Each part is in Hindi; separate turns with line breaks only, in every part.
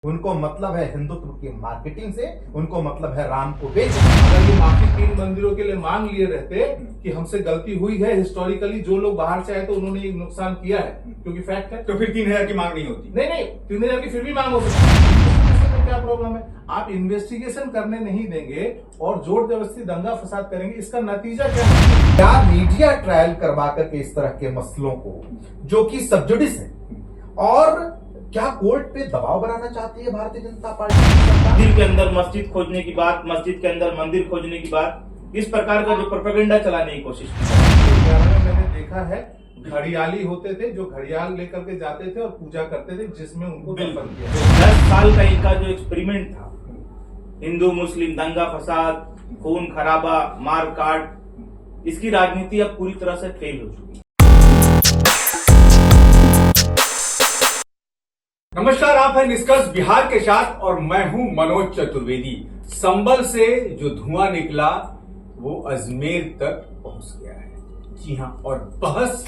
उनको मतलब है हिंदुत्व की मार्केटिंग से, उनको मतलब है राम को बेच।
अगर ये माफी 3 मंदिरों के लिए मांग लिए रहते कि हमसे गलती हुई है, हिस्टोरिकली जो लोग बाहर से आए तो उन्होंने ये नुकसान किया है, क्योंकि फैक्ट है,
तो फिर 3,000 की मांग नहीं होती।
नहीं 3,000 की फिर भी मांग हो सकती है। क्या प्रॉब्लम है? आप इन्वेस्टिगेशन करने नहीं देंगे और जोर जबरदस्ती दंगा फसाद करेंगे, इसका नतीजा क्या है?
क्या मीडिया ट्रायल करवा करके इस तरह के मसलों को, जो कि सबजुडिस है, और क्या कोर्ट पे दबाव बनाना चाहती है भारतीय जनता पार्टी?
मंदिर के अंदर मस्जिद खोजने की बात, मस्जिद के अंदर मंदिर खोजने की बात, इस प्रकार का जो प्रोपेगेंडा चलाने की कोशिश की।
2011 में मैंने देखा है, घड़ियाली होते थे जो घड़ियाल लेकर के जाते थे और पूजा करते थे, जिसमें उनको दफन किया।
10 साल का इनका जो एक्सपेरिमेंट था, हिंदू मुस्लिम दंगा फसाद, खून खराबा, मार काट, इसकी राजनीति अब पूरी तरह से फेल हो चुकी है।
नमस्कार, आप हैं निष्कर्ष बिहार के साथ और मैं हूं मनोज चतुर्वेदी। संभल से जो धुआं निकला वो अजमेर तक पहुंच गया है। जी हां, और बहस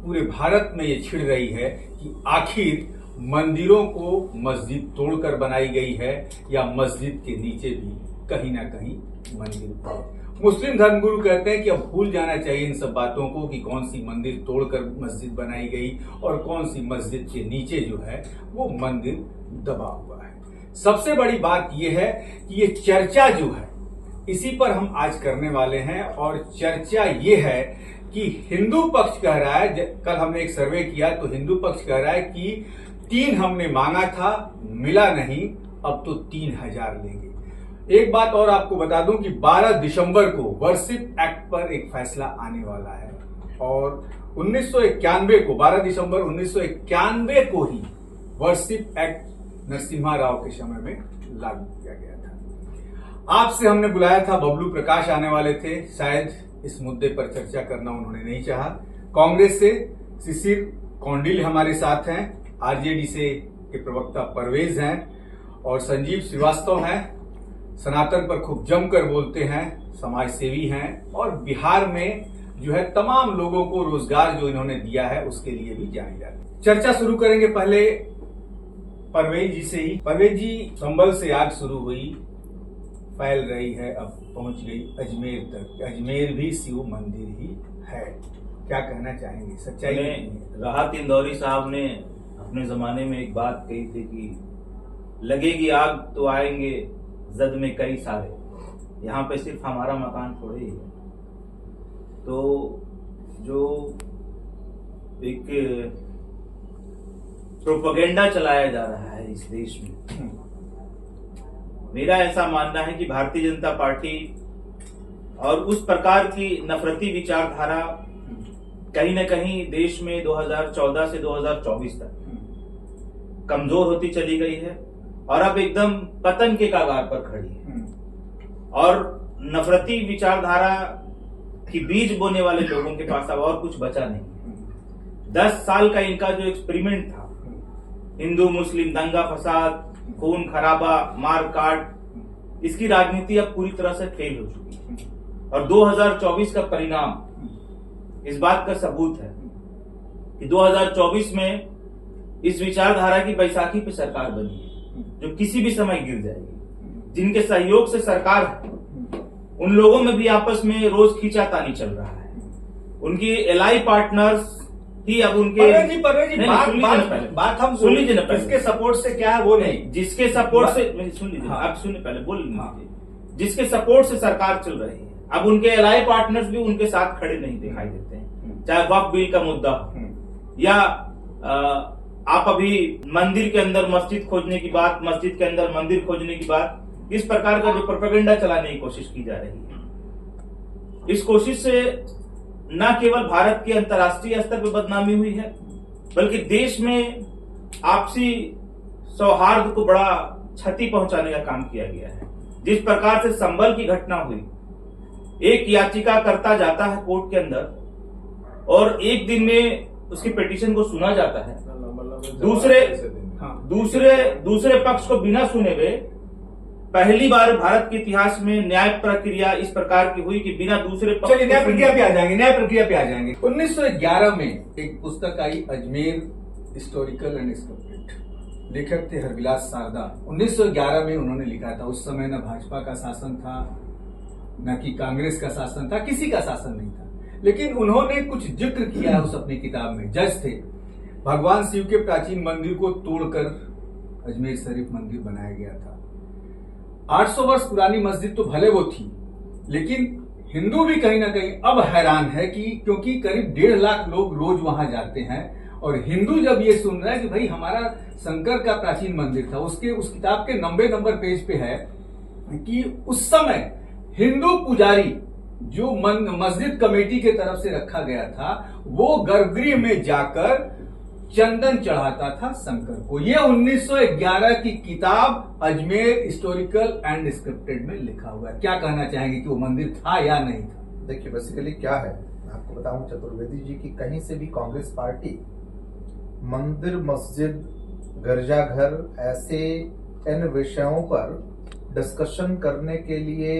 पूरे भारत में ये छिड़ रही है कि आखिर मंदिरों को मस्जिद तोड़कर बनाई गई है या मस्जिद के नीचे भी कहीं ना कहीं मंदिर है। मुस्लिम धर्मगुरु कहते हैं कि अब भूल जाना चाहिए इन सब बातों को कि कौन सी मंदिर तोड़कर मस्जिद बनाई गई और कौन सी मस्जिद के नीचे जो है वो मंदिर दबा हुआ है। सबसे बड़ी बात यह है कि ये चर्चा जो है इसी पर हम आज करने वाले हैं। और चर्चा ये है कि हिंदू पक्ष कह रहा है, कल हमने एक सर्वे किया तो हिंदू पक्ष कह रहा है कि 3 हमने मांगा था, मिला नहीं, अब तो 3,000 लेंगे। एक बात और आपको बता दूं कि 12 दिसंबर को वर्शिप एक्ट पर एक फैसला आने वाला है और 1991 को, 12 दिसंबर 1991 को ही वर्शिप एक्ट नरसिम्हा राव के समय में लागू किया गया था। आपसे हमने बुलाया था, बबलू प्रकाश आने वाले थे, शायद इस मुद्दे पर चर्चा करना उन्होंने नहीं चाहा। कांग्रेस से शिशिर कौंडिल हमारे साथ हैं, आरजेडी से के प्रवक्ता परवेज हैं और संजीव श्रीवास्तव हैं, सनातन पर खूब जमकर बोलते हैं, समाज सेवी हैं और बिहार में जो है तमाम लोगों को रोजगार जो इन्होंने दिया है उसके लिए भी जाने जाते हैं। चर्चा शुरू करेंगे पहले परवेज जी से ही। परवेज जी, संभल से आग शुरू हुई, फैल रही है, अब पहुंच गई अजमेर तक। अजमेर भी शिव मंदिर ही है, क्या कहना चाहेंगे? सच्चाई
राहत इंदौरी साहब ने अपने जमाने में एक बात कही थी कि लगेगी आग तो आएंगे जद में कई सारे, यहाँ पे सिर्फ हमारा मकान थोड़े ही है। तो जो एक प्रोपेगेंडा चलाया जा रहा है इस देश में, मेरा ऐसा मानना है कि भारतीय जनता पार्टी और उस प्रकार की नफरती विचारधारा कहीं न कहीं देश में 2014 से 2024 तक कमजोर होती चली गई है और अब एकदम पतन के कगार पर खड़ी है। और नफरती विचारधारा की बीज बोने वाले लोगों के पास अब और कुछ बचा नहीं। 10 साल का इनका जो एक्सपेरिमेंट था, हिंदू मुस्लिम दंगा फसाद, खून खराबा, मार काट, इसकी राजनीति अब पूरी तरह से फेल हो चुकी है। और 2024 का परिणाम इस बात का सबूत है कि 2024 में इस विचारधारा की बैसाखी पे सरकार बनी है जो किसी भी समय गिर जाएगी। जिनके सहयोग से सरकार है उन लोगों में भी आपस में रोज खींचातानी चल रहा है। उनकी एलआई पार्टनर्स ही अब उनके
बात हम
सुन लीजिए ना पहले।
इसके सपोर्ट से क्या है वो नहीं,
जिसके सपोर्ट से सुन लीजिए, आप सुनिए पहले, बोल लीजिए। जिसके सपोर्ट से सरकार चल रही है, अब उनके एलआई पार्टनर्स भी उनके साथ खड़े नहीं दिखाई देते हैं। चाहे वक्फ बिल का मुद्दा हो या आप अभी मंदिर के अंदर मस्जिद खोजने की बात, मस्जिद के अंदर मंदिर खोजने की बात, इस प्रकार का जो प्रोपेगेंडा चलाने की कोशिश की जा रही है, इस कोशिश से न केवल भारत के अंतर्राष्ट्रीय स्तर पर बदनामी हुई है बल्कि देश में आपसी सौहार्द को बड़ा क्षति पहुंचाने का काम किया गया है। जिस प्रकार से संभल की घटना हुई, एक याचिकाकर्ता जाता है कोर्ट के अंदर और एक दिन में उसकी पिटीशन को सुना जाता है, दूसरे पक्ष को बिना सुने हुए पहली बार भारत के इतिहास में न्याय प्रक्रिया इस प्रकार की हुई कि बिना दूसरे पक्ष।
चलिए न्याय प्रक्रिया पे आ जाएंगे। 1911 में एक पुस्तक आई, अजमेर हिस्टोरिकल एंड इनकम्प्लीट, लेखक थे हरविलास सारदा। 1911 में उन्होंने लिखा था, उस समय न भाजपा का शासन था, न कि कांग्रेस का शासन था, किसी का शासन नहीं था, लेकिन उन्होंने कुछ जिक्र किया है उस अपनी किताब में। जज थे, भगवान शिव के प्राचीन मंदिर को तोड़कर अजमेर शरीफ मंदिर बनाया गया था। 800 वर्ष पुरानी मस्जिद तो भले वो थी, लेकिन हिंदू भी कहीं ना कहीं अब हैरान है कि क्योंकि करीब 1.5 लाख लोग रोज वहां जाते हैं, और हिंदू जब ये सुन रहा है कि भाई हमारा शंकर का प्राचीन मंदिर था, उसके उस किताब के 90 नंबर पेज पे है कि उस समय हिंदू पुजारी जो मस्जिद कमेटी के तरफ से रखा गया था, वो गर्भगृह में जाकर चंदन चढ़ाता था शंकर को। ये 1911 की किताब अजमेर हिस्टोरिकल एंड स्क्रिप्टेड में लिखा हुआ है। क्या कहना चाहेंगे कि वो मंदिर था या नहीं था?
देखिए, बेसिकली क्या है, आपको बताऊं चतुर्वेदी जी की कहीं से भी कांग्रेस पार्टी मंदिर, मस्जिद, गिरजाघर ऐसे इन विषयों पर डिस्कशन करने के लिए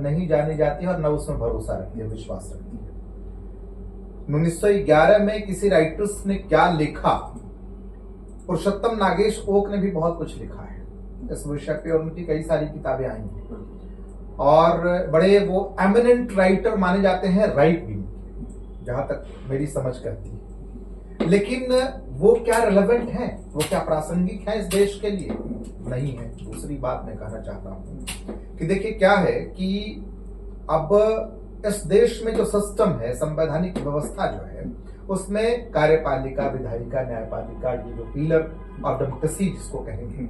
नहीं जानी जाती है और न उसमें भरोसा रखती है, विश्वास रखती है। 1911 में किसी राइटर्स ने क्या लिखा, पुरुषोत्तम नागेश ओक ने भी बहुत कुछ लिखा है इस विषय पे, और उनकी कई सारी किताबें आई हैं, और बड़े वो एमिनेंट राइटर माने जाते हैं राइट विंग, जहां तक मेरी समझ करती है। लेकिन वो क्या रिलेवेंट है, वो क्या प्रासंगिक है इस देश के लिए? नहीं है। दूसरी बात मैं कहना चाहता हूं कि देखिए क्या है कि अब इस देश में जो सिस्टम है, संवैधानिक व्यवस्था जो है, उसमें कार्यपालिका, विधायिका, न्यायपालिका, ये जो पिलर ऑफ डेमोक्रेसी जिसको कहेंगे,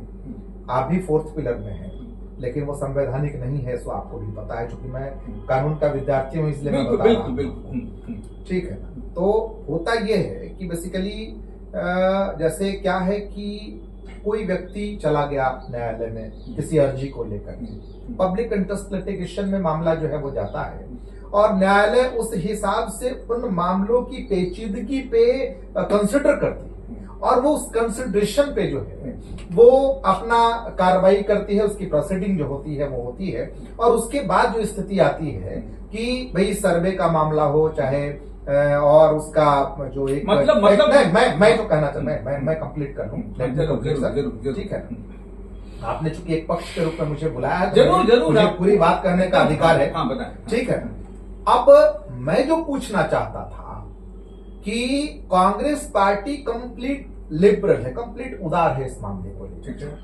आप भी 4th पिलर में है, लेकिन वो संवैधानिक नहीं है, सो आपको भी पता है, क्योंकि मैं कानून का विद्यार्थी हूं, इसलिए मैं बता रहा हूं। ठीक है ना? तो होता यह है कि बेसिकली जैसे क्या है कि कोई व्यक्ति चला गया न्यायालय में किसी अर्जी को लेकर, पब्लिक इंटरेस्ट लिटिगेशन में मामला जो है वो जाता है, और न्यायालय उस हिसाब से उन मामलों की पेचीदगी पे कंसिडर करती है, और वो उस कंसिडरेशन पे जो है वो अपना कार्रवाई करती है, उसकी प्रोसीडिंग जो होती है वो होती है, और उसके बाद जो स्थिति आती है कि भाई सर्वे का मामला हो चाहे और उसका जो एक
मतलब
मैं जो कहना चाहता मैं कंप्लीट कर लूं, ठीक है? आपने चूंकि एक पक्ष के रूप में मुझे बुलाया है,
जरूर
मुझे पूरी बात करने का अधिकार है।
हाँ, बताएं।
ठीक है। अब मैं जो पूछना चाहता था कि कांग्रेस पार्टी कंप्लीट लिबरल है, कंप्लीट उदार है इस मामले को लेकर,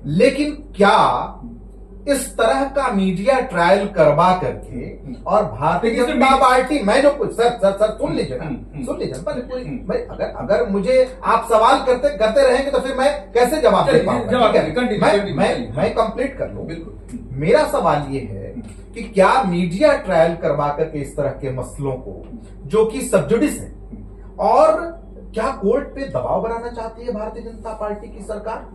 लेकिन क्या इस तरह का मीडिया ट्रायल करवा करके और भारतीय जनता पार्टी, मैं जो कुछ सर सुन लीजिए ना, सुन लीजिए पहले पूरी, भाई अगर मुझे आप सवाल करते रहेंगे तो फिर मैं कैसे जवाब दे पाऊंगा? मैं कंप्लीट कर लूं। बिल्कुल, मेरा सवाल ये है कि क्या मीडिया ट्रायल करवा करके इस तरह के मसलों को, जो कि सब्जुडिस है, और क्या कोर्ट पे दबाव बनाना चाहती है भारतीय जनता पार्टी की सरकार?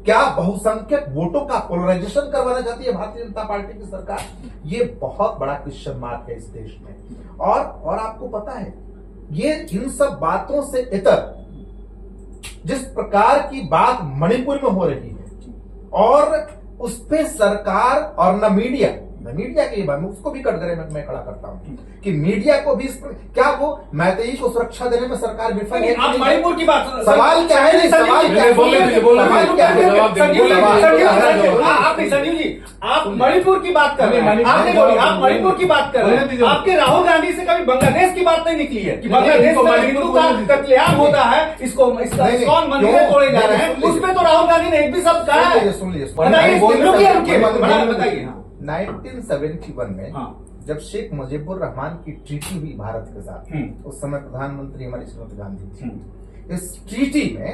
क्या बहुसंख्यक वोटों का पोलराइजेशन करवाना चाहती है भारतीय जनता पार्टी की सरकार? ये बहुत बड़ा क्वेश्चन मार्क है इस देश में। और आपको पता है, ये इन सब बातों से इतर जिस प्रकार की बात मणिपुर में हो रही है, और उस पे सरकार और न मीडिया की बात, उसको भी कटघरे में मैं खड़ा करता हूं कि मीडिया को भी क्या वो मैतेई को सुरक्षा देने में सरकार विफल है?
आप मणिपुर की बात,
सवाल क्या है? सवाल क्या है?
संजीव जी, आप मणिपुर की बात कर रहे हैं, आपने बोली आप मणिपुर की बात कर रहे हैं। आपके राहुल गांधी से कभी बांग्लादेश की बात नहीं निकली है कि बांग्लादेश में हिंदू का कत्लेआम होता है, इसको इस्कॉन मंदिर तोड़े जा रहे हैं, उसमें तो राहुल गांधी ने एक भी शब्द कहा है?
सुन लीजिए,
बताइए।
1971 में जब शेख मुजीबुर रहमान की ट्रीटी हुई भारत के साथ, उस समय प्रधानमंत्री हमारी श्रीमती गांधी थी। इस ट्रीटी में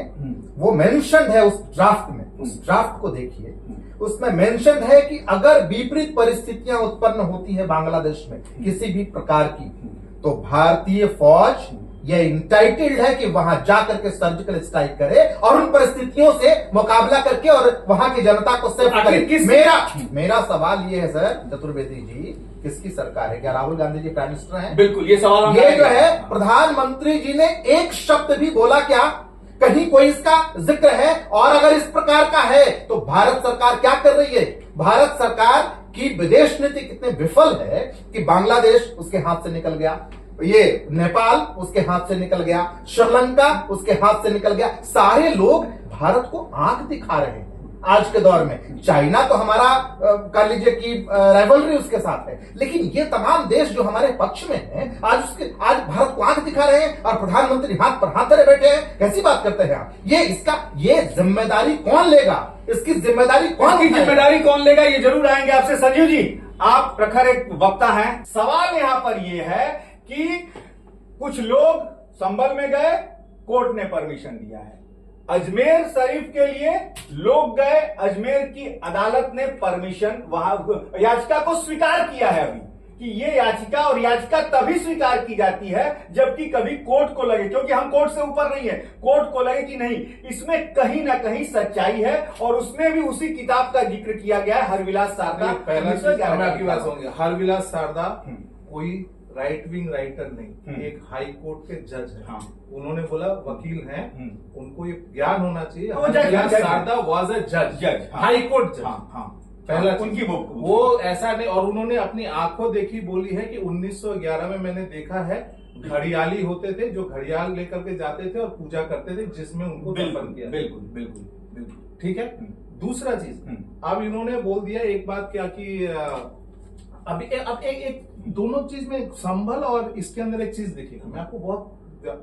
वो मेंशन है, उस ड्राफ्ट में, उस ड्राफ्ट को देखिए, उसमें मेंशन है कि अगर विपरीत परिस्थितियां उत्पन्न होती है बांग्लादेश में किसी भी प्रकार की, तो भारतीय फौज ये इंटाइटेड है कि वहां जाकर के सर्जिकल स्ट्राइक करे और उन परिस्थितियों से मुकाबला करके और वहां की जनता को सेफ करे। मेरा सवाल ये है सर चतुर्वेदी जी, किसकी सरकार है? क्या राहुल गांधी जी प्राइम मिनिस्टर हैं?
बिल्कुल, ये सवाल
ये जो है प्रधानमंत्री जी ने एक शब्द भी बोला क्या? कहीं कोई इसका जिक्र है? और अगर इस प्रकार का है तो भारत सरकार क्या कर रही है? भारत सरकार की विदेश नीति कितने विफल है कि बांग्लादेश उसके हाथ से निकल गया। ये नेपाल उसके हाथ से निकल गया, श्रीलंका उसके हाथ से निकल गया। सारे लोग भारत को आंख दिखा रहे हैं आज के दौर में। चाइना तो हमारा कह लीजिए कि राइवलरी उसके साथ है, लेकिन ये तमाम देश जो हमारे पक्ष में हैं आज भारत को आंख दिखा रहे हैं और प्रधानमंत्री हाथ पर हाथ धरे बैठे हैं। कैसी बात करते हैं आप? ये जिम्मेदारी कौन लेगा? इसकी जिम्मेदारी
कौन लेगा? ये जरूर आएंगे आपसे। संजीव जी, आप प्रखर एक वक्ता हैं। सवाल यहां पर ये है कि कुछ लोग संभल में गए, कोर्ट ने परमिशन दिया है। अजमेर शरीफ के लिए लोग गए, अजमेर की अदालत ने परमिशन वहां याचिका को स्वीकार किया है। अभी कि ये याचिका और याचिका तभी स्वीकार की जाती है जबकि कभी कोर्ट को लगे, क्योंकि हम कोर्ट से ऊपर नहीं है, कोर्ट को लगे कि नहीं इसमें कहीं ना कहीं सच्चाई है। और उसमें भी उसी किताब का जिक्र किया गया है, हरविलास शारदा।
पहला आपकी बात सुनिए, हरविलास शारदा कोई राइट विंग राइटर नहीं, एक हाई कोर्ट के जज है।
हाँ।
उन्होंने बोला वकील हैं, उनको ये ज्ञान होना चाहिए।
तो जज
शारदा वाज अ जज, हाई कोर्ट जज। पहला
उनकी
वो ऐसा नहीं। और उन्होंने अपनी आंखों देखी बोली है कि 1911 में मैंने देखा है घड़ियाली होते थे जो घड़ियाल लेकर के जाते थे और पूजा करते थे, जिसमें उनको दफन किया।
बिल्कुल
ठीक है। दूसरा चीज, अब इन्होंने बोल दिया एक बात क्या कि अब एक दोनों चीज में संभल और इसके अंदर एक चीज देखिएगा, मैं आपको बहुत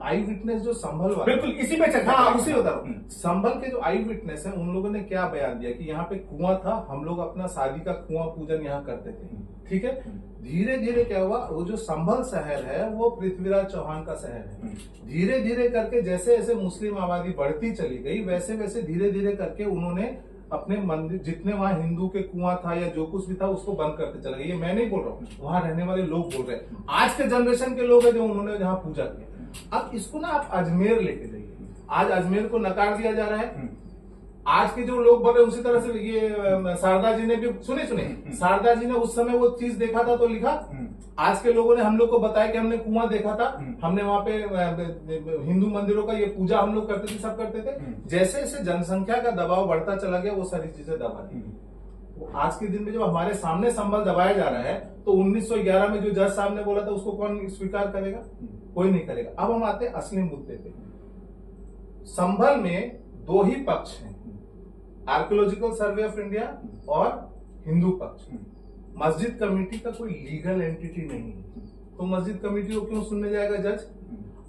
आई विटनेस जो संभल वाला,
बिल्कुल इसी पे चर्चा।
हाँ, उसी बता रहा हूँ। संभल के जो आई विटनेस है उन लोगों ने क्या बयान दिया कि यहाँ पे कुआं था, हम लोग अपना शादी का कुआं पूजन यहाँ करते थे। ठीक है। धीरे धीरे क्या हुआ, वो जो संभल शहर है वो पृथ्वीराज चौहान का शहर है। धीरे धीरे करके जैसे जैसे मुस्लिम आबादी बढ़ती चली गई वैसे वैसे धीरे धीरे करके उन्होंने अपने मंदिर जितने वहां हिंदू के कुआं था या जो कुछ भी था उसको बंद करते चले गए। ये मैं नहीं बोल रहा हूँ, वहां रहने वाले लोग बोल रहे हैं, आज के जनरेशन के लोग हैं जो उन्होंने जहां पूजा किया। अब इसको ना आप अजमेर लेके जाइए, आज अजमेर को नकार दिया जा रहा है। आज के जो लोग बोल रहे उसी तरह से ये शारदा जी ने भी सुने शारदा जी ने उस समय वो चीज देखा था तो लिखा। आज के लोगों ने हम लोग को बताया कि हमने कुआं देखा था, हमने वहां पे हिंदू मंदिरों का ये पूजा हम लोग करते थे, सब करते थे। जैसे जैसे जनसंख्या का दबाव बढ़ता चला गया वो सारी चीजें दबा दी। तो आज के दिन में जब हमारे सामने संभल दबाया जा रहा है तो 1911 में जो जज साहब ने बोला था उसको कौन स्वीकार करेगा? कोई नहीं करेगा। अब हम आते हैं असली मुद्दे पे। संभल में दो ही पक्ष हैं, आर्कियोलॉजिकल सर्वे ऑफ इंडिया और हिंदू पक्ष। मस्जिद कमेटी का कोई लीगल एंटिटी नहीं है, तो मस्जिद कमेटी को क्यों सुनने जाएगा जज?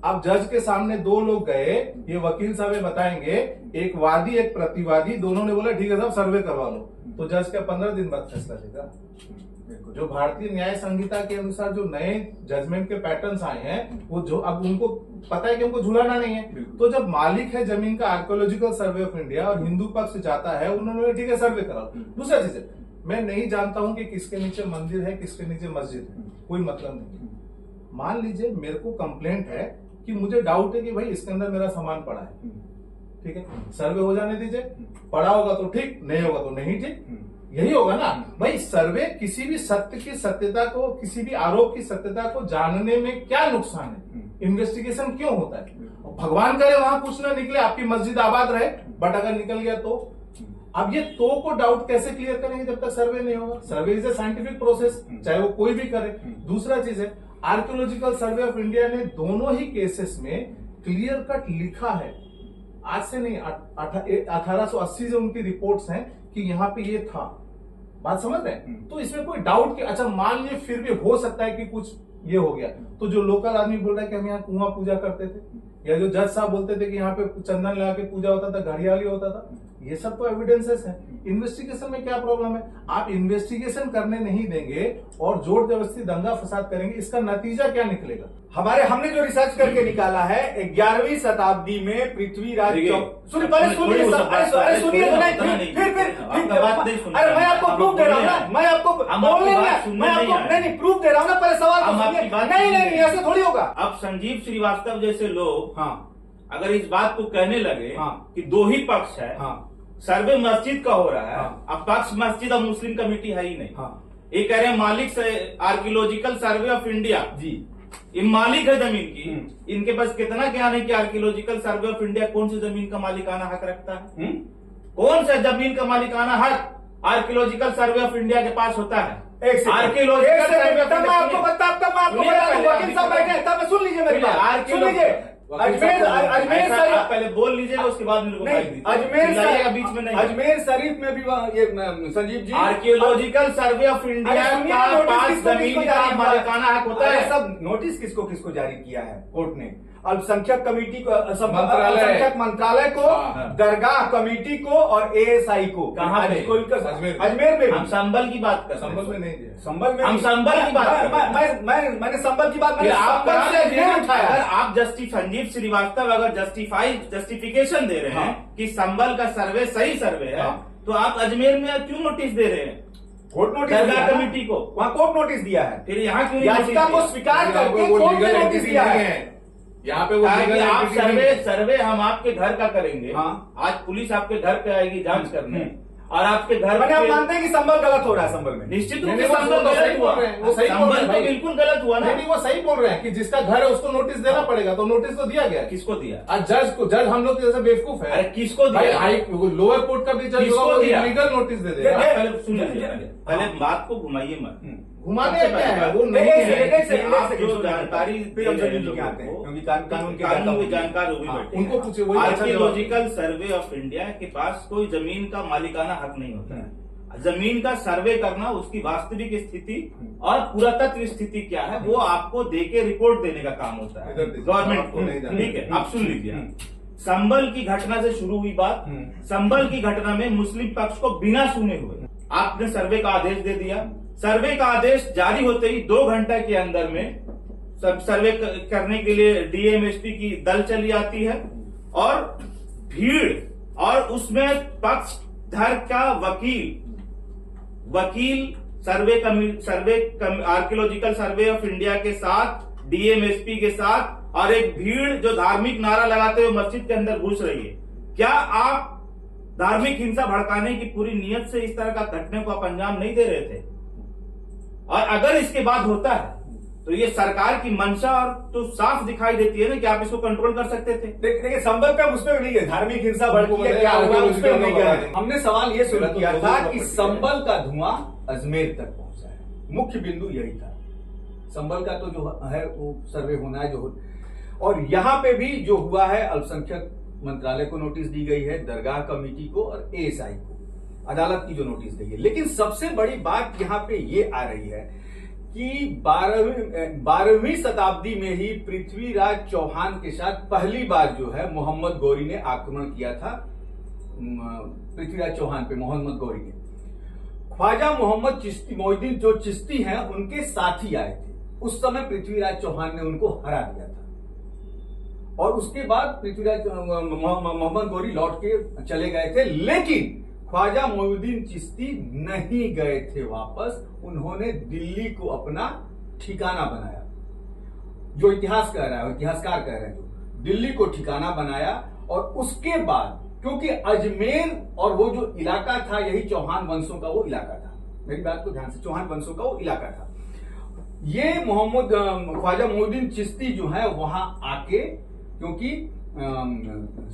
अब जज के सामने दो लोग गए, ये वकील साहब बताएंगे, एक वादी एक प्रतिवादी, दोनों ने बोला ठीक है साहब सर्वे करवा लो, तो जज क्या 15 दिन बाद फैसला देगा? जो भारतीय न्याय संहिता के अनुसार जो नए जजमेंट के पैटर्न्स आए हैं वो जो अब उनको पता है कि उनको झुलाना नहीं है। तो जब मालिक है जमीन का आर्कियोलॉजिकल सर्वे ऑफ इंडिया और हिंदू पक्ष जाता है, उन्होंने ठीक है सर्वे कराओ। दूसरा चीज है, मैं नहीं जानता हूं कि किसके नीचे मंदिर है किसके नीचे मस्जिद है, कोई मतलब नहीं। मान लीजिए मेरे को कंप्लेंट है कि मुझे डाउट है कि भाई इसके अंदर मेरा सामान पड़ा है, ठीक है, सर्वे हो जाने दीजिए, पड़ा होगा तो ठीक, नहीं होगा तो नहीं ठीक, यही होगा ना भाई। सर्वे किसी भी सत्य की सत्यता को, किसी भी आरोप की सत्यता को जानने में क्या नुकसान है? इन्वेस्टिगेशन क्यों होता है? भगवान करे वहां कुछ ना निकले, आपकी मस्जिद आबाद रहे, बट अगर निकल गया तो अब ये तो को डाउट कैसे क्लियर करेंगे जब तक सर्वे नहीं होगा? सर्वे इज ए साइंटिफिक प्रोसेस, चाहे वो कोई भी करे। दूसरा चीज है, आर्कियोलॉजिकल सर्वे ऑफ इंडिया ने दोनों ही केसेस में क्लियर कट लिखा है, आज से नहीं 1880 से उनकी रिपोर्ट्स हैं कि यहाँ पे ये था। बात समझ रहे हैं? तो इसमें कोई डाउट कि अच्छा मान लीजिए फिर भी हो सकता है कि कुछ ये हो गया, तो जो लोकल आदमी बोल रहा है कि हम यहाँ कुआं पूजा करते थे, या जो जज साहब बोलते थे कि यहाँ पे चंदन लगा के पूजा होता था, घड़ियाली होता था, ये सब तो एविडेंसेस हैं। इन्वेस्टिगेशन में क्या प्रॉब्लम है? आप इन्वेस्टिगेशन करने नहीं देंगे और जोर जबरदस्ती दंगा फसाद करेंगे, इसका नतीजा क्या निकलेगा?
हमने जो रिसर्च करके निकाला है 11वीं शताब्दी में पृथ्वीराज सुनिए फिर अरे मैं आपको प्रूफ दे रहा हूँ ना, मैं आपको नहीं प्रूफ दे रहा हूँ ना, पहले सवाल नहीं ऐसे थोड़ी होगा।
अब संजीव श्रीवास्तव जैसे लोग अगर इस बात को कहने लगे कि दो ही पक्ष है, सर्वे मस्जिद का हो रहा है, अब पक्ष मस्जिद और मुस्लिम कमेटी है ही नहीं, ये कह रहे हैं मालिक से आर्कियोलॉजिकल सर्वे ऑफ इंडिया जी, ये मालिक है जमीन की, इनके पास कितना ज्ञान है कि आर्कियोलॉजिकल सर्वे ऑफ इंडिया कौन सी जमीन का मालिकाना हक रखता है? कौन सा जमीन का मालिकाना हक आर्कियोलॉजिकल सर्वे ऑफ इंडिया के पास होता है?
एक सेकंड,
आर्कियोलॉजिकल सर्वे
तब मैं आपको बता वकील साहब बैठे, तब सुन लीजिए मेरी बात, सुन लीजिए। अजमेर शरीफ
पहले बोल लीजिएगा, उसके बाद मेरे को
नहीं,
बीच में नहीं।
अजमेर शरीफ में भी ये Sanjeev ji
archaeological survey of India का पास जमीन का मालिकाना हक होता है।
सब नोटिस किसको किसको जारी किया है कोर्ट ने? अल्पसंख्यक कमेटी को,
मंत्रालय,
अल्पसंख्यक मंत्रालय को, दरगाह कमेटी को और एएसआई को।
कहाँ पे?
अजमेर में।
हम संबल की बात कर,
संबल में नहीं दिया,
संबल में
हम संबल की बात कर,
मैंने संबल की बात,
फिर आप
उठाया।
अगर आप संजीव श्रीवास्तव अगर जस्टिफिकेशन दे रहे हैं कि संबल का सर्वे सही सर्वे है, तो आप अजमेर में क्यों नोटिस दे रहे हैं?
कोर्ट नोटिस
दरगाह कमेटी को
वहाँ कोर्ट नोटिस दिया है,
फिर यहाँ क्यों नहीं
याचिका को स्वीकार करके
वो
कोर्ट ने
लीगल
नोटिस
एंटिटी
दिया
नहीं
है।
है यहाँ पे, वो
कहा कि
लीगल
आप
एंटिटी नहीं है।
सर्वे हम आपके घर का करेंगे।
हाँ।
आज पुलिस आपके घर पे आएगी जांच करने, और आपके घर
मैंने आप
पे
मानते हैं कि संबल गलत हो रहा है संबल में?
निश्चित रूप
नहीं,
से
वो
संबल
तो सही
गलत
बोल
हुआ।
रहे हैं, वो सही बोल रहे
संबल
हैं
तो
भाई।
बिल्कुल गलत हुआ ना।
नहीं, वो सही बोल रहे हैं कि जिसका घर है उसको नोटिस देना पड़ेगा, तो नोटिस तो दिया गया।
किसको दिया?
आज जज हम लोग जैसे बेवकूफ है।
अरे किसको
भाई
दिया?
लोअर कोर्ट का भी जज
किसको
होगा, वो
दिया?
लीगल नोटिस दे देगा।
पहले सुन लीजिए, पहले बात को घुमाइए मत।
घुमाने क्या है, वो नहीं
एक
है।
सेकंड,
आप जो जानकारी
फिर हम
दे रहे
संजीव जी
हैं
आते हैं,
लोगों को,
क्योंकि कानून
के जानकार वो भी
हाँ,
बैठे
उनको पूछिए, वही अच्छा जवाब
आर्कियोलॉजिकल सर्वे ऑफ इंडिया के पास कोई जमीन का मालिकाना हक नहीं होता है। जमीन का सर्वे करना, उसकी वास्तविक स्थिति और पुरातत्व स्थिति क्या है, वो आपको देके रिपोर्ट देने का काम होता है
इधर देखिए,
गवर्नमेंट
आपको नहीं
को।
जानना।
ठीक है, आप सुन लीजिए। संबल की घटना से शुरू हुई बात। संबल की घटना में मुस्लिम पक्ष को बिना सुने हुए आपने सर्वे का आदेश दे दिया। सर्वे का आदेश जारी होते ही 2 घंटे के अंदर में सब सर्वे करने के लिए डीएमएसपी की दल चली आती है, और भीड़, और उसमें पक्षधर का वकील आर्कियोलॉजिकल सर्वे ऑफ इंडिया के साथ, डीएमएसपी के साथ, और एक भीड़ जो धार्मिक नारा लगाते हुए मस्जिद के अंदर घुस रही है। क्या आप धार्मिक हिंसा भड़काने की पूरी नीयत से इस तरह का घटने को आप अंजाम नहीं दे रहे थे? और अगर इसके बाद होता है तो ये सरकार की मंशा और तो साफ दिखाई देती है ना कि आप इसको कंट्रोल कर सकते थे।
देखिए संबल पे उसमें नहीं है, धार्मिक हिंसा भड़की है, क्या हुआ उसमें नहीं गया। हमने सवाल ये शुरू किया था कि संबल का धुआं अजमेर तक पहुंचा है, मुख्य बिंदु यही था। संबल का तो जो है वो सर्वे होना है जो, और यहां पे भी जो हुआ है, अल्पसंख्यक मंत्रालय को नोटिस दी गई है, दरगाह कमेटी को और एएसआई को, अदालत की जो नोटिस दी है। लेकिन सबसे बड़ी बात यहां पे ये आ रही है कि 12वीं शताब्दी में ही पृथ्वीराज चौहान के साथ पहली बार जो है मोहम्मद गौरी ने आक्रमण किया था। पृथ्वीराज चौहान पे मोहम्मद गौरी ने ख्वाजा मोहम्मद चिश्ती, मोहिउद्दीन जो चिश्ती हैं, उनके साथी आए थे। उस समय पृथ्वीराज चौहान ने उनको हरा दिया था, और उसके बाद पृथ्वीराज मोहम्मद गौरी लौट के चले गए थे। लेकिन ख्वाजा मोहिउद्दीन चिश्ती नहीं गए थे वापस, उन्होंने दिल्ली को अपना ठिकाना बनाया। जो इतिहास कह रहा है, इतिहासकार कह रहे हैं, जो दिल्ली को ठिकाना बनाया। और उसके बाद क्योंकि अजमेर और वो जो इलाका था, यही चौहान वंशों का वो इलाका था, मेरी बात को ध्यान से, चौहान वंशों का वो इलाका था। ये ख्वाजा मोहिउद्दीन चिश्ती जो है वहां आके, क्योंकि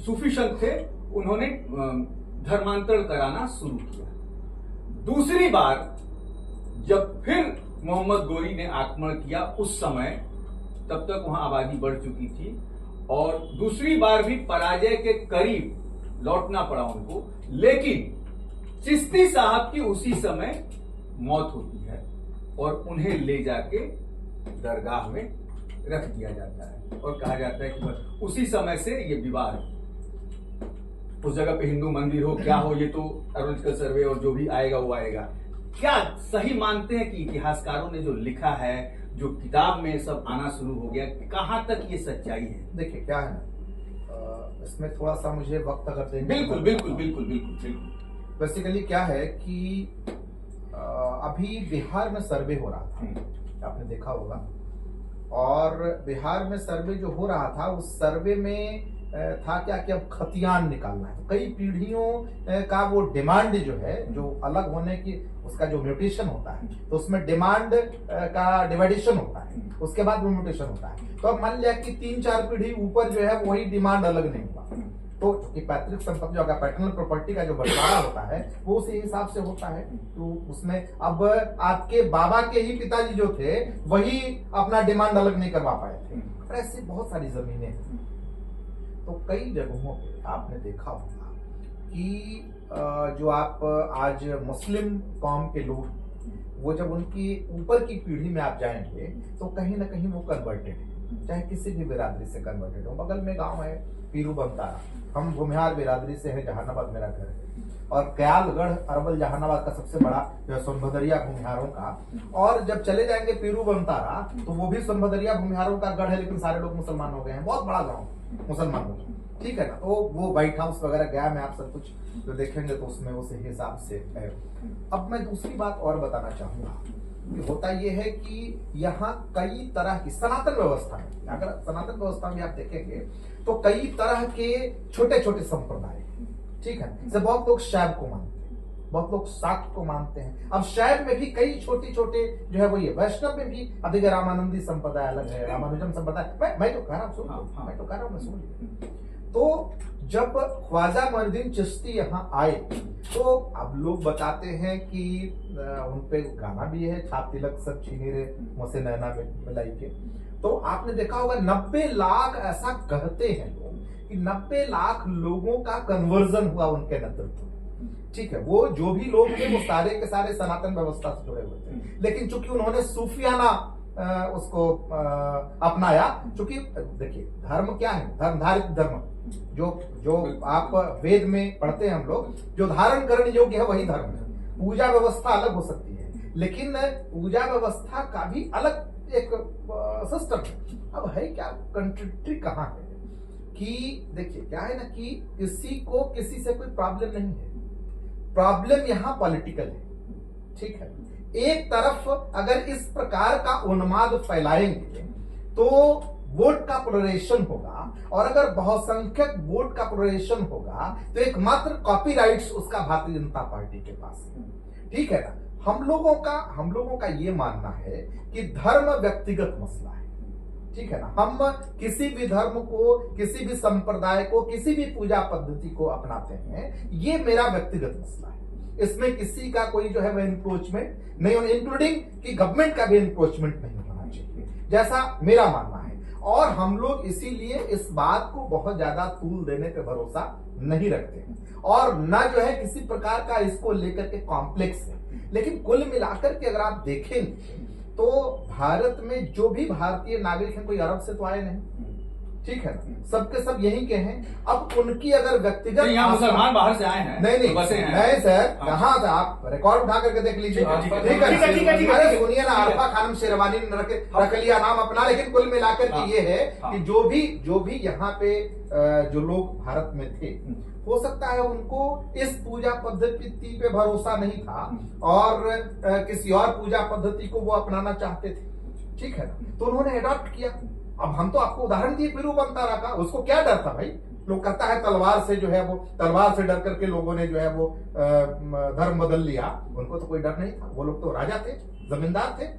सूफी संत थे, उन्होंने धर्मांतरण कराना शुरू किया। दूसरी बार जब फिर मोहम्मद गौरी ने आक्रमण किया, उस समय तब तक वहां आबादी बढ़ चुकी थी, और दूसरी बार भी पराजय के करीब लौटना पड़ा उनको। लेकिन चिश्ती साहब की उसी समय मौत होती है, और उन्हें ले जाके दरगाह में रख दिया जाता है, और कहा जाता है कि बस उसी समय से ये विवाह है। उस जगह पे हिंदू मंदिर हो, क्या हो, ये तो आर्कियोलॉजिकल सर्वे और जो भी आएगा वो आएगा। क्या सही मानते हैं कि इतिहासकारों ने जो लिखा है, जो किताब में सब आना शुरू हो गया, कहां तक ये सच्चाई है?
देखिए क्या है ना, इसमें थोड़ा सा मुझे वक्त अगर देंगे।
बिल्कुल बिल्कुल बिल्कुल बिल्कुल बिल्कुल।
बेसिकली क्या है कि अभी बिहार में सर्वे हो रहा था, आपने देखा होगा, और बिहार में सर्वे जो हो रहा था, उस सर्वे में था क्या कि अब खतियान निकालना है। तो कई पीढ़ियों का वो डिमांड जो है, जो अलग होने की, उसका जो म्यूटेशन होता है, तो उसमें डिमांड का डिवाइडेशन होता है, उसके बाद वो म्यूटेशन होता है। तो अब मान लिया कि 3-4 पीढ़ी ऊपर जो है वही डिमांड अलग नहीं हुआ, तो कि पैतृक संपत्ति जो पैटर्नल प्रॉपर्टी का जो बंटवारा होता है वो उसी हिसाब से होता है। तो उसमें अब आपके बाबा के ही पिताजी जो थे वही अपना डिमांड अलग नहीं करवा पाए थे। और ऐसी बहुत सारी जमीनें हैं। तो कई जगहों पे आपने देखा होगा कि जो आप आज मुस्लिम कौम के लोग, वो जब उनकी ऊपर की पीढ़ी में आप जाएंगे तो कहीं ना कहीं वो कन्वर्टेड है, चाहे किसी भी बिरादरी से कन्वर्टेड हो। बगल में गांव है पीरू बमतारा, हम भूमिहार बिरादरी से है, जहानाबाद मेरा घर है। और कयालगढ़ अरवल जहानाबाद का सबसे बड़ा जो है सोनभद्रिया भूमिहारों का। और जब चले जाएंगे पीरू बमतारा तो वो भी सोनभद्रिया भूमिहारों का गढ़ है, लेकिन सारे लोग मुसलमान हो गए हैं। बहुत बड़ा गाँव मुसलमानों का, ठीक है ना। तो वो व्हाइट हाउस वगैरह गया मैं, आप सब कुछ जो देखेंगे तो उसमें उस हिसाब से है। अब मैं दूसरी बात और बताना चाहूंगा कि होता यह है कि यहाँ कई तरह की सनातन व्यवस्था है। अगर सनातन व्यवस्था में आप देखेंगे तो कई तरह के छोटे छोटे संप्रदाय हैं, ठीक है। जैसे बहुत लोग शैव को मानते हैं, बहुत लोग शाक्त को मानते हैं। अब शैव में भी कई छोटे छोटे जो है वो ये, वैष्णव में भी अब देखिए रामानंदी संप्रदाय अलग है, रामानुजम संप्रदाय। मैं तो कह रहा हूँ, मैं तो कह रहा हूँ, मैं सुन। तो जब ख्वाजा मोइनुद्दीन चिश्ती यहाँ आए तो अब लोग बताते हैं कि उनपे गाना भी है, छाप तिलक सब छीने रे मुझसे नैना मिलाई के। तो आपने देखा होगा 90 लाख ऐसा कहते हैं लोग कि 90 लाख लोगों का कन्वर्जन हुआ उनके नेतृत्व में, ठीक है। वो जो भी लोग थे वो सारे के सारे सनातन व्यवस्था से जुड़े हुए थे, लेकिन चूंकि उन्होंने सूफियाना उसको अपनाया। चूंकि देखिए धर्म क्या है, धर्मधारित धर्म जो आप वेद में पढ़ते हैं हम लोग, जो धारण करने योग्य है वही धर्म है। पूजा व्यवस्था अलग हो सकती है, लेकिन पूजा व्यवस्था का भी अलग एक सिस्टम है। अब है क्या कंट्रिक्टरी कहाँ है कि देखिए क्या है ना कि किसी को किसी से कोई प्रॉब्लम नहीं है, प्रॉब्लम यहाँ पॉलिटिकल है, ठीक है। एक तरफ अगर इस प्रकार का उन्माद फैलाएंगे तो वोट का पोलराइजेशन होगा, और अगर बहुसंख्यक वोट का पोलराइजेशन होगा तो एकमात्र कॉपीराइट्स उसका भारतीय जनता पार्टी के पास है, ठीक है ना। हम लोगों का ये मानना है कि धर्म व्यक्तिगत मसला है, ठीक है ना। हम किसी भी धर्म को, किसी भी संप्रदाय को, किसी भी पूजा पद्धति को अपनाते हैं, ये मेरा व्यक्तिगत मसला है। इसमें किसी का कोई जो है वह इंक्रोचमेंट नहीं होना, इंक्लूडिंग कि गवर्नमेंट का भी इंक्रोचमेंट नहीं होना चाहिए, जैसा मेरा मानना है। और हम लोग इसीलिए इस बात को बहुत ज्यादा तूल देने पे भरोसा नहीं रखते हैं, और न जो है किसी प्रकार का इसको लेकर के कॉम्प्लेक्स है। लेकिन कुल मिलाकर के अगर आप देखेंगे तो भारत में जो भी भारतीय नागरिक हैं, कोई अरब से तो आए नहीं, ठीक है ना, सबके सब यहीं के हैं। अब उनकी अगर व्यक्तिगत
मुसलमान बाहर से आए हैं,
नहीं
तो बसे हैं।
नहीं सर, कहाँ था, आप रिकॉर्ड उठा करके देख लीजिए, ठीक है। अरे सुनिए ना, अरफा खानम शेरवानी ने रख लिया नाम अपना, लेकिन कुल मिलाकर के ये है कि जो भी यहाँ पे जो लोग भारत में थे, हो सकता है उनको इस पूजा पद्धति पे भरोसा नहीं था और किसी और पूजा पद्धति को वो अपनाना चाहते थे, ठीक है ना, तो उन्होंने अडॉप्ट किया। अब हम तो आपको उदाहरण दिए पीरू बमतारा का, उसको क्या डर था भाई, लोग कहता है तलवार से जो है वो, तलवार से डर करके लोगों ने जो है वो धर्म बदल लिया। उनको तो कोई डर नहीं था, वो लोग तो राजा थे, जमींदार थे।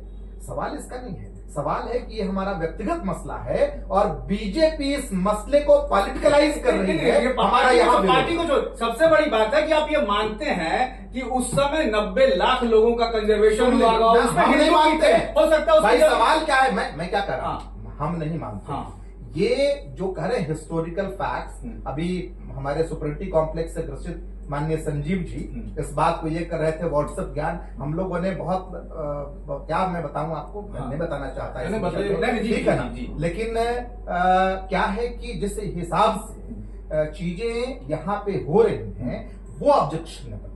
सवाल इसका नहीं है, सवाल है कि ये हमारा व्यक्तिगत मसला है और बीजेपी इस मसले को पॉलिटिकलाइज कर रही है। हमारा यहाँ
पार्टी को जो सबसे बड़ी बात है कि आप ये मानते हैं कि उस समय 90 लाख लोगों का कंजर्वेशन हुआ,
हम नहीं मानते,
हो सकता है।
भाई सवाल क्या है, मैं क्या कर रहा हूँ, हम नहीं मानते। ये जो कह रहे हैं हिस्टोरिकल फैक्ट्स, अभी हमारे सुप्रीमटी कॉम्प्लेक्स से ग्रसित माननीय संजीव जी इस बात को ये कर रहे थे, व्हाट्सएप ज्ञान हम लोगों ने बहुत क्या मैं बताऊं आपको, नहीं बताना चाहता, ठीक है ना। लेकिन क्या है कि जिस हिसाब से चीजें यहाँ पे हो रही हैं वो ऑब्जेक्शन है।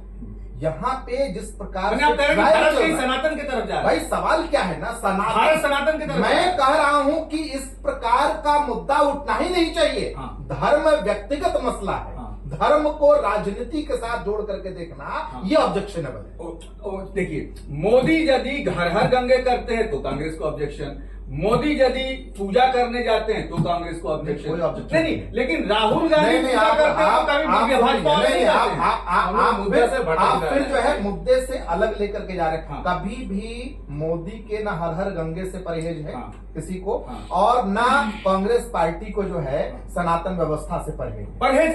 यहाँ पे जिस प्रकार
सनातन की तरफ जा रहा है, भाई
सवाल क्या है ना,
सनातन की तरफ
मैं कह रहा हूं कि इस प्रकार का मुद्दा उठना ही नहीं चाहिए। धर्म व्यक्तिगत मसला है, धर्म को राजनीति के साथ जोड़ करके देखना ये ऑब्जेक्शनेबल है।
देखिए, मोदी यदि घर घर गंगे करते हैं तो कांग्रेस को ऑब्जेक्शन, मोदी यदि पूजा करने जाते हैं तो कांग्रेस को ऑब्जेक्शन
कोई objection
नहीं, लेकिन राहुल गांधी पूजा करते हैं तो कभी भाजपा वाले नहीं जाते हैं।
आप
मुद्दे से भटक
आप
जा
फिर
रहे
जो
हैं।
है मुद्दे से अलग लेकर के जा रहे हैं।
हाँ।
कभी भी मोदी के ना हर हर गंगे से परहेज है
हाँ।
किसी को,
हाँ।
और ना कांग्रेस पार्टी को जो है सनातन व्यवस्था से परहेज।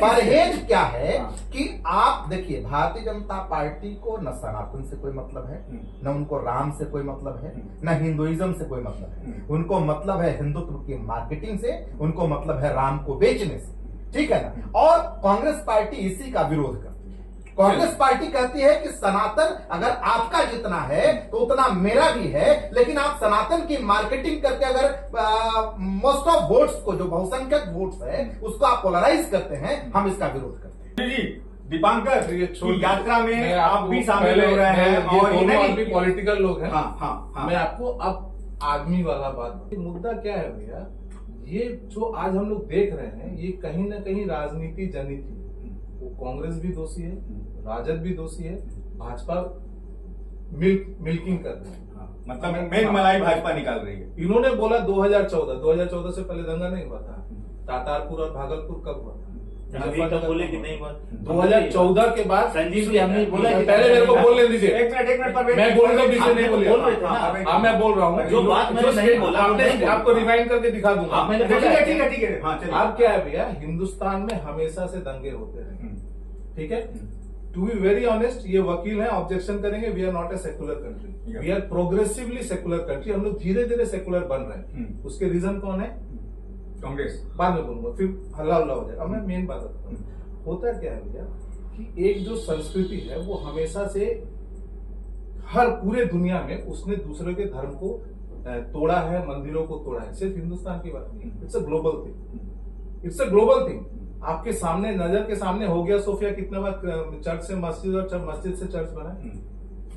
परहेज
क्या है
हाँ।
कि आप देखिए, भारतीय जनता पार्टी को न सनातन से कोई मतलब है, न उनको राम से कोई मतलब है, न हिंदुइज्म से कोई मतलब है। उनको मतलब है हिंदुत्व की मार्केटिंग से, उनको मतलब है राम को बेचने से, ठीक है ना। और कांग्रेस पार्टी इसी का विरोध करती है। कांग्रेस पार्टी कहती है कि सनातन अगर आपका जितना है तो उतना मेरा भी है, लेकिन आप सनातन की मार्केटिंग करके अगर मोस्ट ऑफ वोट्स को, जो बहुसंख्यक वोट्स है, उसको आप पोलराइज करते हैं, हम इसका विरोध करते हैं।
जी दीपांकर,
तो ये छोड़
की यात्रा में
मैं
आप
आपको
भी शामिल
पहले-
हो रहे हैं
ये
और
दोनों
नहीं-
आदमी पॉलिटिकल लोग हैं।
हाँ।
मैं आपको अब आदमी वाला बात, मुद्दा क्या है भैया, ये जो आज हम लोग देख रहे हैं ये कहीं ना कहीं राजनीति जनित है। वो कांग्रेस भी दोषी है, राजद भी दोषी है, भाजपा मिल्किंग कर रही है।
मतलब मेन मलाई भाजपा निकाल रही है।
इन्होंने बोला 2014 से पहले दंगा नहीं हुआ था। तातारपुर और भागलपुर कब हुआ था?
अभी तो बोले कि नहीं हुआ।
2014 के बाद
संजीव जी हमने बोला कि
पहले मेरे को बोलने दीजिए।
एक मिनट परवेज,
मैं बोलने के पीछे नहीं बोल
बोल रहे थे ना।
हाँ मैं बोल रहा हूँ।
जो बात मैंने नहीं बोला,
आपने आपको रिवाइंड करके दिखा दूंगा।
आप मैंने
ठीक
बोला
है ठीक है ठीक है। हाँ चलिए।
अब क्या है भैया, हिंदुस्तान में हमेशा से दंगे होते रहे, ठीक है। टू बी वेरी ऑनेस्ट, ये वकील हैं, ऑब्जेक्शन करेंगे। We are not a secular country, we are progressively secular country. हम लोग धीरे धीरे सेकुलर बन रहे हैं। उसके रीजन कौन है?
कांग्रेस।
बाद में बोलूंगा, फिर हल्ला उल्ला हो जाएगा। अब मैं मेन बात बताता हूँ। होता क्या है भैया कि एक जो संस्कृति है वो हमेशा से हर पूरे दुनिया में उसने दूसरे के धर्म को तोड़ा है, मंदिरों को तोड़ा है। सिर्फ हिंदुस्तान की बात नहीं, it's a global thing, it's a global thing. आपके सामने, नजर के सामने हो गया सोफिया कितने बार चर्च से मस्जिद और मस्जिद से चर्च बना है।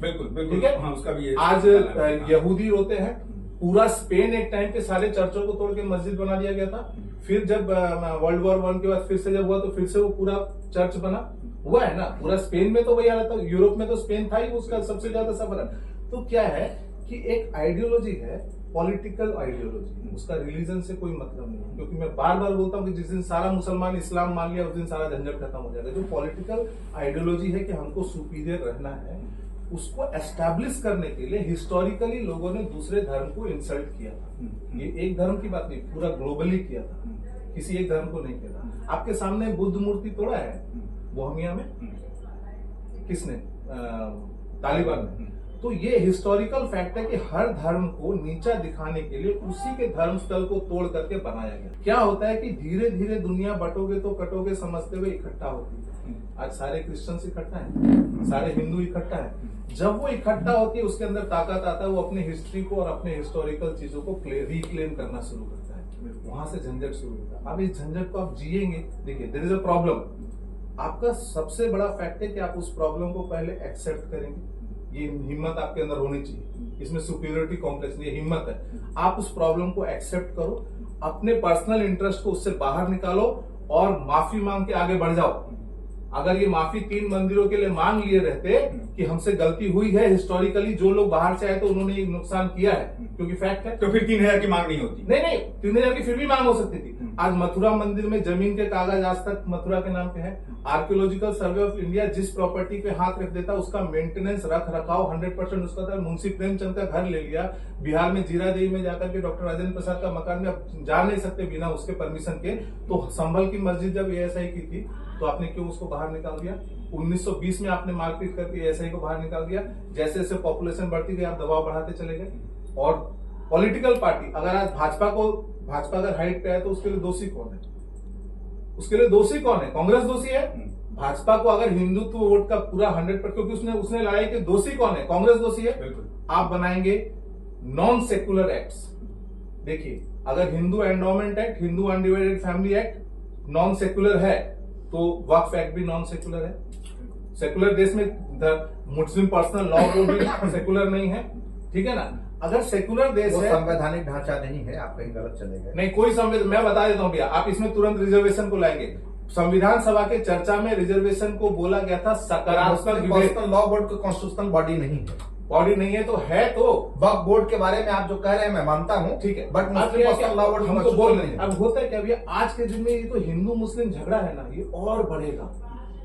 बिल्कुल बिल्कुल,
ठीक है।
हाँ उसका भी
आज यहूदी रोते हैं। पूरा स्पेन एक टाइम पे सारे चर्चों को तोड़ के मस्जिद बना दिया गया था। फिर जब वर्ल्ड वॉर 1 के बाद फिर से जब हुआ तो फिर से वो पूरा चर्च बना हुआ है ना। पूरा स्पेन में तो वही हालत था, यूरोप में तो स्पेन था ही उसका सबसे ज्यादा सफर है। तो क्या है कि एक आइडियोलॉजी है, पॉलिटिकल आइडियोलॉजी, उसका रिलीजन से कोई मतलब नहीं है। क्योंकि मैं बार बार बोलता हूँ कि जिस दिन सारा मुसलमान इस्लाम मान लिया उस दिन सारा झंझट खत्म हो जाएगा। जो पॉलिटिकल आइडियोलॉजी है कि हमको सुपीरियर रहना है, उसको एस्टैब्लिश करने के लिए हिस्टोरिकली लोगों ने दूसरे धर्म को इंसल्ट किया था। ये एक धर्म की बात नहीं, पूरा ग्लोबली किया था, किसी एक धर्म को नहीं किया था। आपके सामने बुद्ध मूर्ति तोड़ा है बोहेमिया में, किसने? तालिबान ने। तो ये हिस्टोरिकल फैक्ट है कि हर धर्म को नीचा दिखाने के लिए उसी के धर्म स्थल को तोड़ करके बनाया गया। क्या होता है कि धीरे धीरे दुनिया बटोगे तो कटोगे समझते हुए इकट्ठा होती है। आज सारे क्रिश्चियंस इकट्ठा हैं, सारे हिंदू इकट्ठा हैं। जब वो इकट्ठा होती है उसके अंदर ताकत आता है, वो अपने हिस्ट्री को और अपने हिस्टोरिकल चीजों को रिक्लेम करना शुरू करता है। वहां से झंझट शुरू होता है। अब इस झंझट को आप जिएंगे, देखिए देयर इज अ प्रॉब्लम। आपका सबसे बड़ा फैक्ट है कि आप उस प्रॉब्लम को पहले एक्सेप्ट करेंगे। ये हिम्मत आपके अंदर होनी चाहिए, इसमें सुपीरियरिटी कॉम्प्लेक्स नहीं, हिम्मत है। आप उस प्रॉब्लम को एक्सेप्ट करो, अपने पर्सनल इंटरेस्ट को उससे बाहर निकालो और माफी मांग के आगे बढ़ जाओ। अगर ये माफी 3 मंदिरों के लिए मांग लिए रहते कि हमसे गलती हुई है, हिस्टोरिकली जो लोग बाहर से आए तो उन्होंने ये नुकसान किया है, क्योंकि फैक्ट है,
तो फिर 3000 की मांग नहीं होती।
नहीं 3000 की फिर भी मांग हो सकती थी। आज मथुरा मंदिर में जमीन के कागज आज तक मथुरा के नाम पे है। आर्कियोलॉजिकल सर्वे ऑफ इंडिया जिस प्रॉपर्टी पे हाथ रख देता उसका मेंटेनेंस, रख रखाव 100% उसका था। मुंशी प्रेमचंद का घर ले लिया बिहार में जीरादेवी में जाकर के, डॉक्टर राजेंद्र प्रसाद का मकान में आप जा नहीं सकते बिना उसके परमिशन के। तो संभल की मस्जिद जब एएसआई की थी तो आपने क्यों उसको बाहर निकाल दिया? 1920 में आपने मारपीट करके एएसआई को बाहर निकाल दिया। जैसे जैसे पॉपुलेशन बढ़ती गई आप दबाव बढ़ाते चले गए। और पॉलिटिकल पार्टी, अगर आज भाजपा अगर हाइट पे है तो उसके लिए दोषी कौन है? उसके लिए दोषी कौन है? कांग्रेस दोषी है। भाजपा को अगर हिंदुत्व वोट का पूरा 100%, क्योंकि उसने लड़ाई के दोषी कौन है? कांग्रेस दोषी है।
बिल्कुल।
आप बनाएंगे नॉन सेकुलर एक्ट्स। देखिए, अगर Hindu endowment act, Hindu undivided family act non secular है तो वक्फ एक्ट भी नॉन सेकुलर है। सेकुलर देश में मुस्लिम पर्सनल लॉ को भी सेकुलर नहीं है, ठीक है ना। अगर सेकुलर देश
वो
है,
संवैधानिक ढांचा नहीं है, आप कहीं गलत चले गए।
नहीं कोई संविधान, मैं बता देता हूं भैया, आप इसमें तुरंत रिजर्वेशन को लाएंगे। संविधान सभा के चर्चा में रिजर्वेशन को बोला गया था सकारात्मक विभेद।
पर्सनल लॉ बोर्ड का कॉन्स्टिट्यूशनल बॉडी नहीं है।
बॉडी नहीं है तो है तो
वक्फ बोर्ड के बारे में आप जो कह रहे हैं मैं मानता हूँ,
ठीक है,
बट
अब
मुस्लिम
क्या-
पर्सनल लॉ बोर्ड
हम तो बोल रहे हैं। अब होता है क्या भैया, आज के दिन में ये तो हिंदू मुस्लिम झगड़ा है ना, ये और बढ़ेगा,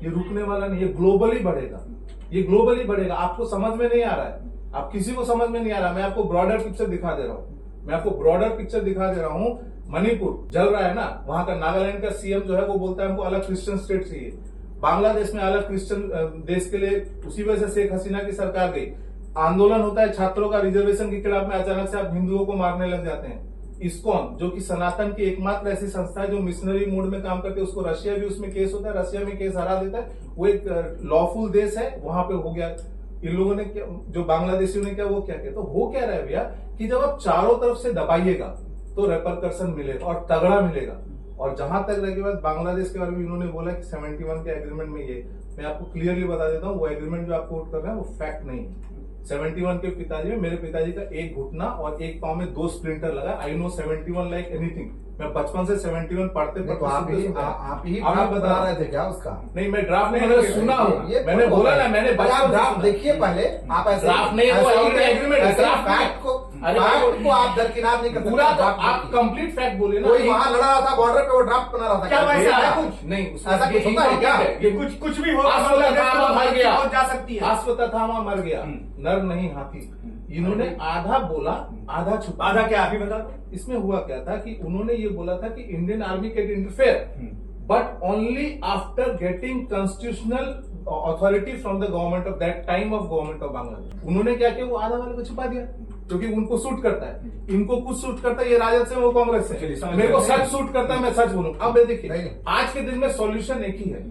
ये रुकने वाला नहीं, ये ग्लोबली बढ़ेगा, ये ग्लोबली बढ़ेगा। आपको समझ में नहीं आ रहा है, आप किसी को समझ में नहीं आ रहा। मैं आपको ब्रॉडर पिक्चर दिखा दे रहा हूँ, मैं आपको ब्रॉडर पिक्चर दिखा दे रहा हूँ। मणिपुर जल रहा है ना, वहां का नागालैंड का सीएम जो है वो बोलता है हमको अलग क्रिश्चियन स्टेट चाहिए। बांग्लादेश में अलग क्रिश्चियन देश के लिए, उसी वजह से शेख हसीना की सरकार गई। आंदोलन होता है छात्रों का रिजर्वेशन के खिलाफ में, अचानक से आप हिंदुओं को मारने लग जाते हैं। इस्कॉन जो कि सनातन की एकमात्र ऐसी संस्था है जो मिशनरी मोड में काम करती है, उसको रशिया भी उसमें केस होता है, रशिया में केस हरा देता है। वो एक लॉफुल देश है, वहां पे हो गया। इन लोगों ने क्या, जो बांग्लादेशियों ने क्या, वो क्या किया, तो हो क्या रहा है भैया कि जब आप चारों तरफ से दबाइएगा तो रेपरकशन मिलेगा और तगड़ा मिलेगा। और जहां तक रह बात बांग्लादेश के बारे में, इन्होंने बोला कि 71 के एग्रीमेंट में ये, मैं आपको क्लियरली बता देता हूँ, वो एग्रीमेंट जो आप कोट कर रहे हैं वो फैक्ट नहीं है। 71 के पिताजी में, मेरे पिताजी का एक घुटना और एक पांव में 2 स्प्लिंटर लगा। I know 71 like anything. मैं बचपन से 71 पढ़ते
तो आप ही
आप
बता रहे थे क्या उसका?
नहीं, मैं ड्राफ्ट नहीं, मैंने सुना होगा, मैंने बोला ना, मैंने
आप ड्राफ्ट देखिए पहले, आप ऐसे
ड्राफ्ट नहीं, वो एग्रीमेंट है, ड्राफ्ट
फैक्ट को,
अरे
फैक्ट को आप दरकिनार नहीं कर सकते।
पूरा तो
ड्राफ्ट
आप
देखिए।
कंप्लीट फैक्ट बोले ना।
कोई वहां लड़ा रहा था बॉर्डर पे, वो ड्राफ्ट बना रहा था
क्या वैसा है कुछ?
नहीं,
ऐसा कुछ होता है क्या?
ये कुछ भी हो,
अश्वत्थामा मर गया,
जा सकती है।
अश्वत्थामा मर गया, नर नहीं हाथी। इन्होंने आधा बोला, आधा छुपा।
आधा क्या अभी बता दो।
इसमें हुआ क्या था कि उन्होंने ये बोला था कि Indian army can interfere, but only after getting constitutional authority from the government of that time of government of Bangladesh. उन्होंने क्या किया, वो आधा वाले को छुपा दिया क्योंकि उनको सूट करता है, इनको कुछ सूट करता है, ये राजद से वो कांग्रेस से। मेरे को सच सूट करता है, मैं सच बोलूं। अब ये देखिए, आज के दिन में सॉल्यूशन एक ही है,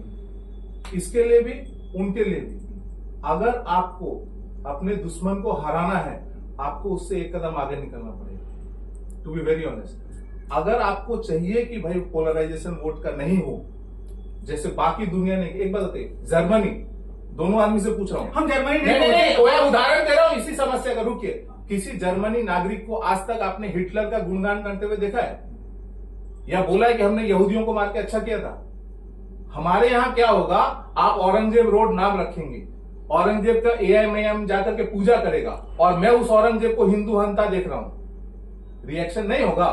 इसके लिए भी उनके लिए भी। अगर आपको अपने दुश्मन को हराना है, आपको उससे एक कदम आगे निकलना पड़ेगा, टू बी वेरी ऑनेस्ट। अगर आपको चाहिए कि भाई पोलराइजेशन वोट का नहीं हो, जैसे बाकी दुनिया ने, एक बात बताइए, जर्मनी, दोनों आदमी से पूछ रहा हूं,
हम जर्मनी
नहीं, मैं उदाहरण दे रहा हूं इसी समस्या का। रुकिए, किसी जर्मनी नागरिक को आज तक आपने हिटलर का गुणगान करते हुए देखा है या बोला है कि हमने यहूदियों को मार के अच्छा किया था? हमारे यहां क्या होगा, आप औरंगजेब रोड नाम रखेंगे, औरंगजेब का AIM जाकर के पूजा करेगा, और मैं उस औरंगजेब को हिंदू हंता देख रहा हूं, रिएक्शन नहीं होगा।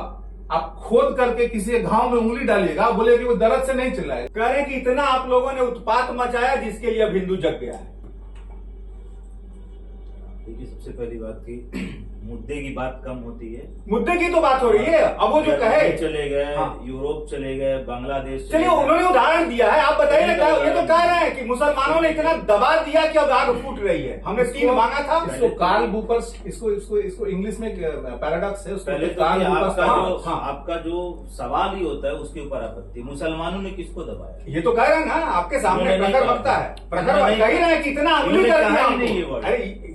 आप खोद करके किसी घाव में उंगली डालिएगा, बोले कि वो दर्द से नहीं चिल्लाएगा।
कह रहे हैं कि इतना आप लोगों ने उत्पात मचाया जिसके लिए अब हिंदू जग गया है।
देखिए, सबसे पहली बात की मुद्दे की बात कम होती है,
मुद्दे की तो बात हो रही है। अब वो जो कहे,
चले गए,
हाँ।
यूरोप चले गए, बांग्लादेश
चलिए, उन्होंने उदाहरण दिया है, आप बताइए ना। ये तो कह रहे हैं कि मुसलमानों ने इतना दबा दिया कि अब आग फूट रही है। हमने 3 मांगा था।
इसको कार्ल बूपर्स, इसको इंग्लिश में पैराडॉक्स है, उसको
पहले तो
कार्ल
ये
बूपर्स
आपका जो सवाल ही होता है उसके ऊपर आपत्ति, मुसलमानों ने किसको दबाया?
ये तो कह रहे हैं ना, आपके सामने प्रखर वक्ता है, प्रखर वक्ता कह रहे हैं कि इतना अमली कर दिया हमको। अरे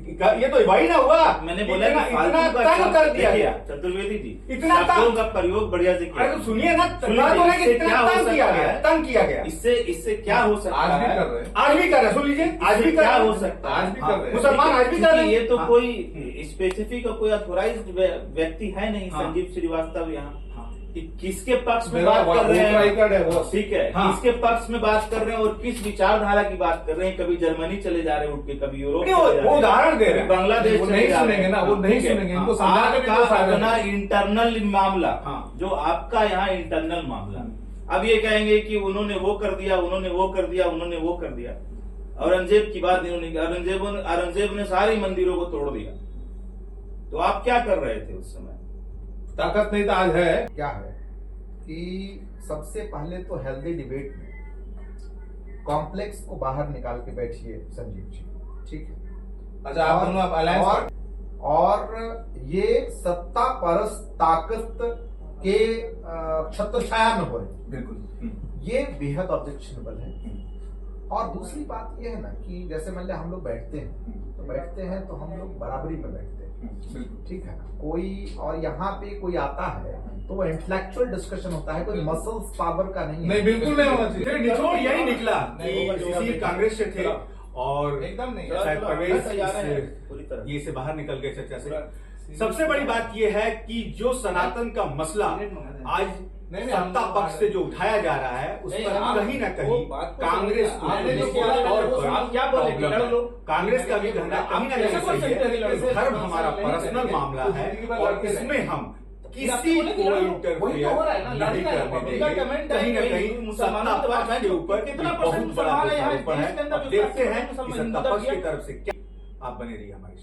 ये तो वही ना हुआ,
मैंने बोला
इतना तंग कर दिया गया।
चतुर्वेदी जी,
इतना
शब्दों का प्रयोग बढ़िया से किया।
अरे तो सुनिए ना, इतना तंग किया गया, तंग किया गया।
इससे क्या हो सकता है?
आज भी कर रहे हैं,
आज भी कर रहे हैं, सुन लीजिए, आज भी कर
क्या
रहे
हो
हैं।
सकता है?
आज भी कर रहे हैं।
मुसलमान आज भी कर रहे हैं।
ये तो कोई स्पेसिफिक कोई अथोराइज्ड व्यक्ति है नहीं,
हाँ।
संजीव श्रीवास्तव यहाँ कि किसके पक्ष में
मेरा
बात कर रहे
वोटर आई कार्ड है
हैं,
वो।
ठीक है,
हाँ।
किसके पक्ष में बात कर रहे हैं और किस विचारधारा की बात कर रहे हैं। कभी जर्मनी चले जा रहे हैं उठ के, कभी यूरोप
नहीं,
चले जा
वो
रहे हैं,
उदाहरण दे रहे
कभी
हैं।
बांग्लादेश
वो
चले
नहीं
जा रहे
सुनेंगे
हैं।
ना, वो नहीं
ठीक है।
सुनेंगे, इनको समझा के भी
आपका
कोई फायदा
अपना
नहीं।
इंटरनल मामला,
हाँ।
जो आपका यहाँ इंटरनल मामला, अब ये कहेंगे कि उन्होंने वो कर दिया, उन्होंने वो कर दिया, उन्होंने वो कर दिया। औरंगजेब की बात इन्होंने की, औरंगजेब ने सारे मंदिरों को तोड़ दिया, तो आप क्या कर रहे थे उस समय?
ताकत नहीं तो आज है।
क्या है कि सबसे पहले तो हेल्दी डिबेट में कॉम्प्लेक्स को बाहर निकाल के बैठिए संजीव जी, ठीक है?
अच्छा, आप दोनों आप अलायंस
और ये सत्ता परस ताकत के छत्र छाया में हो रहे,
बिल्कुल,
ये बेहद ऑब्जेक्शनेबल है। और दूसरी बात ये है ना कि जैसे मान लिया हम लोग बैठते हैं तो हम लोग बराबरी में बैठते हैं, ठीक है ना? कोई और यहाँ पे कोई आता है तो वो इंटेलेक्चुअल डिस्कशन होता है, कोई मसल्स पावर का नहीं है।
नहीं, बिल्कुल नहीं होना चाहिए।
निचोड़ यही निकला
नहीं, वो
कि किसी कांग्रेस से थे और
एकदम नहीं।
शायद परवेज
पूरी तरह
ये से बाहर निकल गए चर्चा से। सबसे बड़ी बात यह है कि जो सनातन का मसला आज
नहीं,
सत्ता
हम-
पक्ष से जो उठाया जा रहा है उस
नहीं,
पर
आप-
कहीं ना
वो
कहीं
बात को
कांग्रेस को
आपने जो
निश्चित
बोला है,
तौर
वो
पर
आप क्या बोले?
प्रॉब्लम
लड़ लो।
है। कांग्रेस का भी कहना कहीं ना
कैसे बोल
कहीं
सकते हैं
सही है
लड़ लो?
कि धर्म हमारा
नहीं
पर्सनल
करेंगे।
मामला है
जिंदगी भर
और
लड़ते
इसमें
रहेंगे।
हम
फिर आप
किसी
बोले कि
को
लड़ लो।
इंटरफेयर
वही तो हो रहा है ना, लड़
नहीं
ही रहे हैं।
करने
उनका
देंगे।
कमेंट है
कहीं ना
कि
कहीं
मुसलमानों
सत्ता
के बारे
पक्ष
में
के ऊपर
कितना
एक
परसेंट
बहुत बड़ा
मुसलमान है यहाँ इस
दोषारोपण
देश के
है।
अंदर
अब
जो
देखते
साथ
हैं
मुसलमान
कि
हिंदू
सत्ता पक्ष
धर्म
की तरफ से क्या आप बने रहिए हमारे